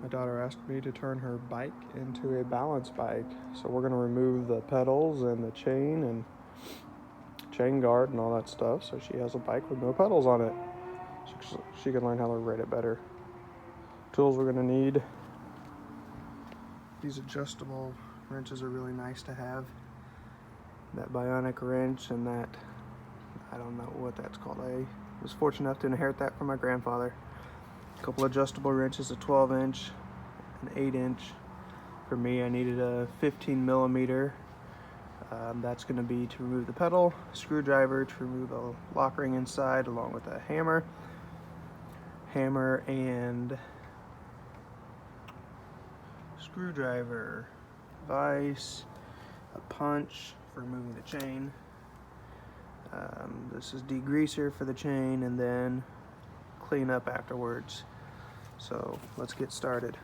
My daughter asked me to turn her bike into a balance bike. So we're going to remove the pedals and the chain guard and all that stuff, so she has a bike with no pedals on it. So she can learn how to ride it better. Tools we're going to need. These adjustable wrenches are really nice to have. That bionic wrench and that, I don't know what that's called. I was fortunate enough to inherit that from my grandfather. A couple adjustable wrenches, a 12-inch, an 8-inch. For me, I needed a 15 millimeter. That's going to be to remove the pedal, screwdriver to remove the lock ring inside, along with a hammer and screwdriver, vise, a punch for removing the chain. This is degreaser for the chain, and then clean up afterwards. So let's get started.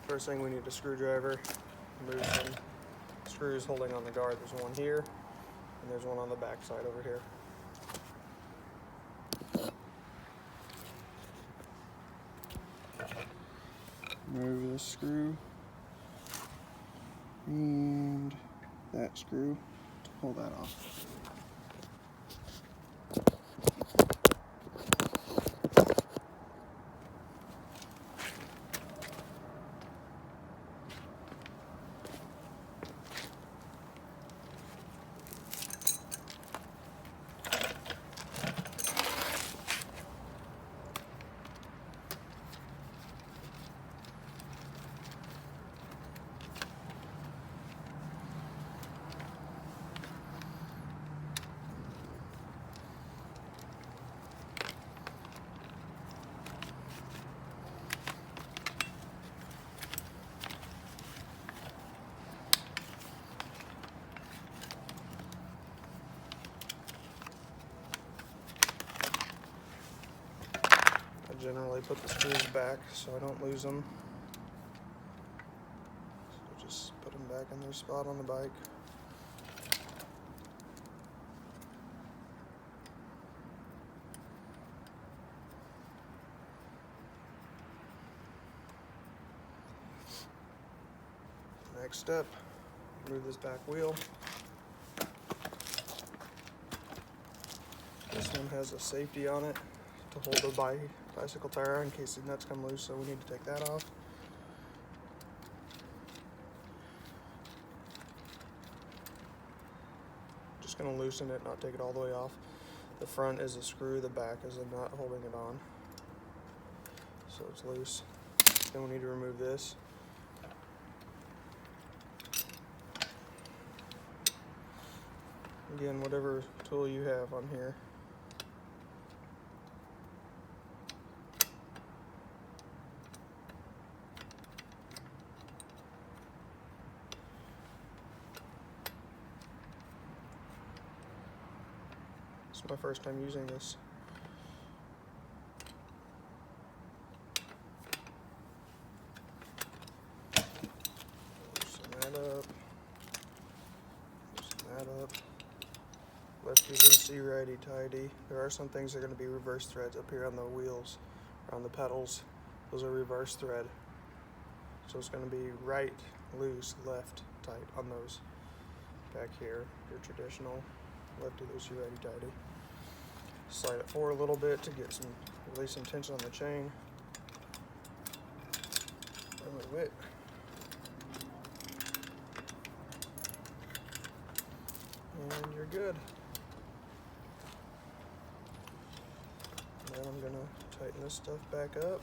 First thing, we need a screwdriver. Remove some screws holding on the guard. There's one here, and there's one on the back side over here. Remove this screw and that screw to pull that off. I generally put the screws back so I don't lose them. So just put them back in their spot on the bike. Next step, remove this back wheel. This one has a safety on it to hold the bicycle tire in case the nuts come loose, so we need to take that off. Just going to loosen it, not take it all the way off. The front is a screw, the back is a nut holding it on, so it's loose. Then we need to remove this. Again, whatever tool you have on here. This is my first time using this. Loosen that up. Loosen that up. Lefty loosey, righty tighty. There are some things that are going to be reverse threads up here on the wheels, or on the pedals. Those are reverse thread. So it's going to be right loose, left tight on those. Back here, your traditional lefty loosey, righty tighty. Slide it forward a little bit to get release some tension on the chain. Remove it. And you're good. Then I'm going to tighten this stuff back up.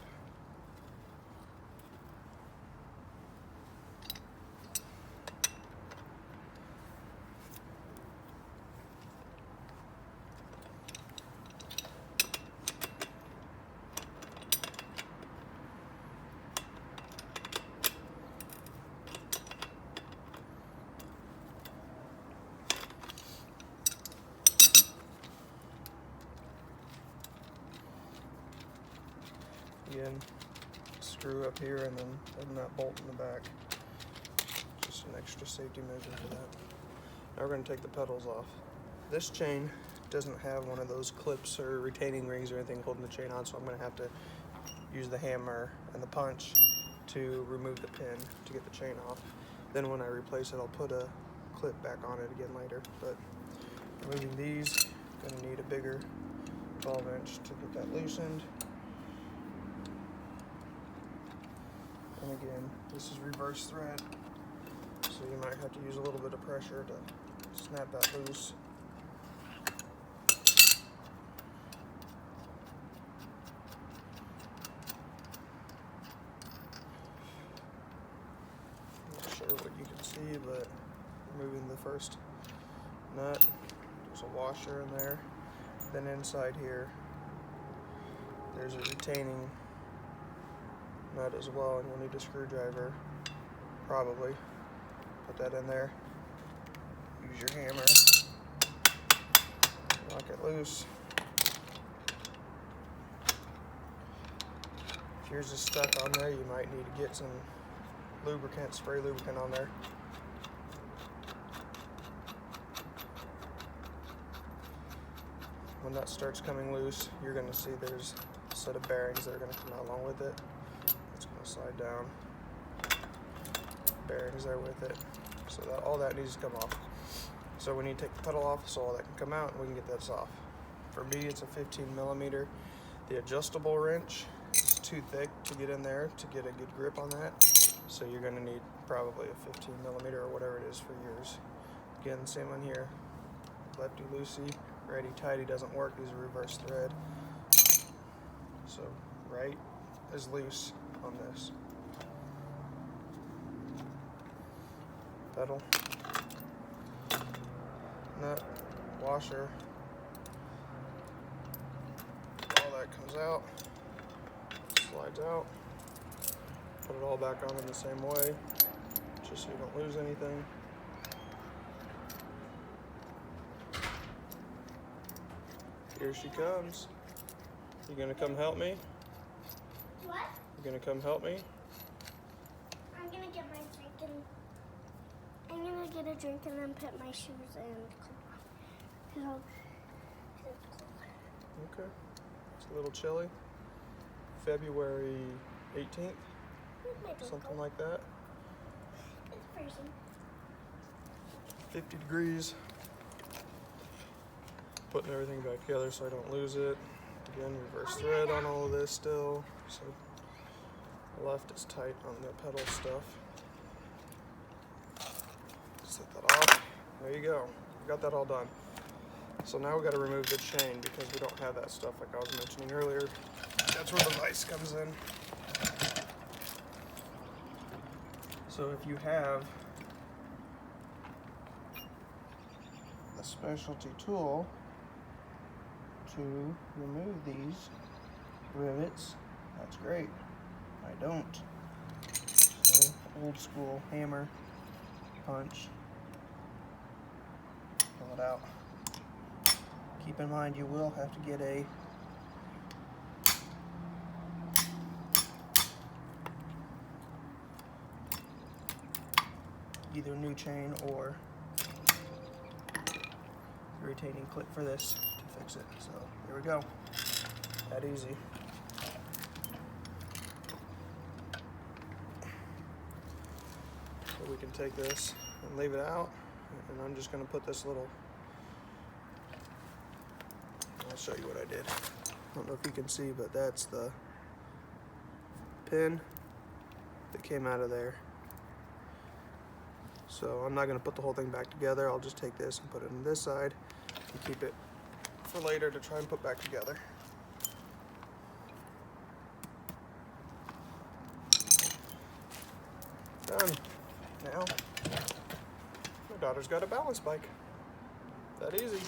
Again, screw up here and then that bolt in the back. Just an extra safety measure for that. Now we're going to take the pedals off. This chain doesn't have one of those clips or retaining rings or anything holding the chain on, so I'm going to have to use the hammer and the punch to remove the pin to get the chain off. Then when I replace it, I'll put a clip back on it again later. But removing these, going to need a bigger 12-inch to get that loosened. And again, this is reverse thread, so you might have to use a little bit of pressure to snap that loose. Not sure what you can see, but removing the first nut, there's a washer in there. Then inside here, there's a retaining nut as well, and you'll need a screwdriver, probably. Put that in there. Use your hammer. Knock it loose. If yours is stuck on there, you might need to get some lubricant, spray lubricant on there. When that starts coming loose, you're going to see there's a set of bearings that are going to come out along with it. It's going to slide down. Bearings there with it. So that all that needs to come off. So we need to take the pedal off so all that can come out and we can get this off. For me, it's a 15mm. The adjustable wrench is too thick to get in there to get a good grip on that. So you're going to need probably a 15mm or whatever it is for yours. Again, same one here. Lefty loosey. Righty tighty doesn't work, these are reverse thread. So right is loose on this. Pedal, nut, washer, all that comes out, slides out. Put it all back on in the same way, just so you don't lose anything. Here she comes. You gonna come help me? What? You gonna come help me? I'm gonna get my drink and I'm gonna get a drink and then put my shoes and clothes. Okay. It's a little chilly. February 18th, something like that. It's freezing. 50 degrees. Putting everything back together so I don't lose it. Again, reverse thread on all of this still. So the left is tight on the pedal stuff. Set that off. There you go. We got that all done. So now we got to remove the chain because we don't have that stuff like I was mentioning earlier. That's where the vise comes in. So if you have a specialty tool to remove these rivets, that's great. I don't. So old school hammer, punch, pull it out. Keep in mind you will have to get a either new chain or retaining clip for this to fix it. So here we go. That easy. So we can take this and leave it out, and I'm just going to put this little, I'll show you what I did. I don't know if you can see, but that's the pin that came out of there. So I'm not going to put the whole thing back together. I'll just take this and put it on this side and keep it for later to try and put back together. Done. Now, my daughter's got a balance bike. That easy.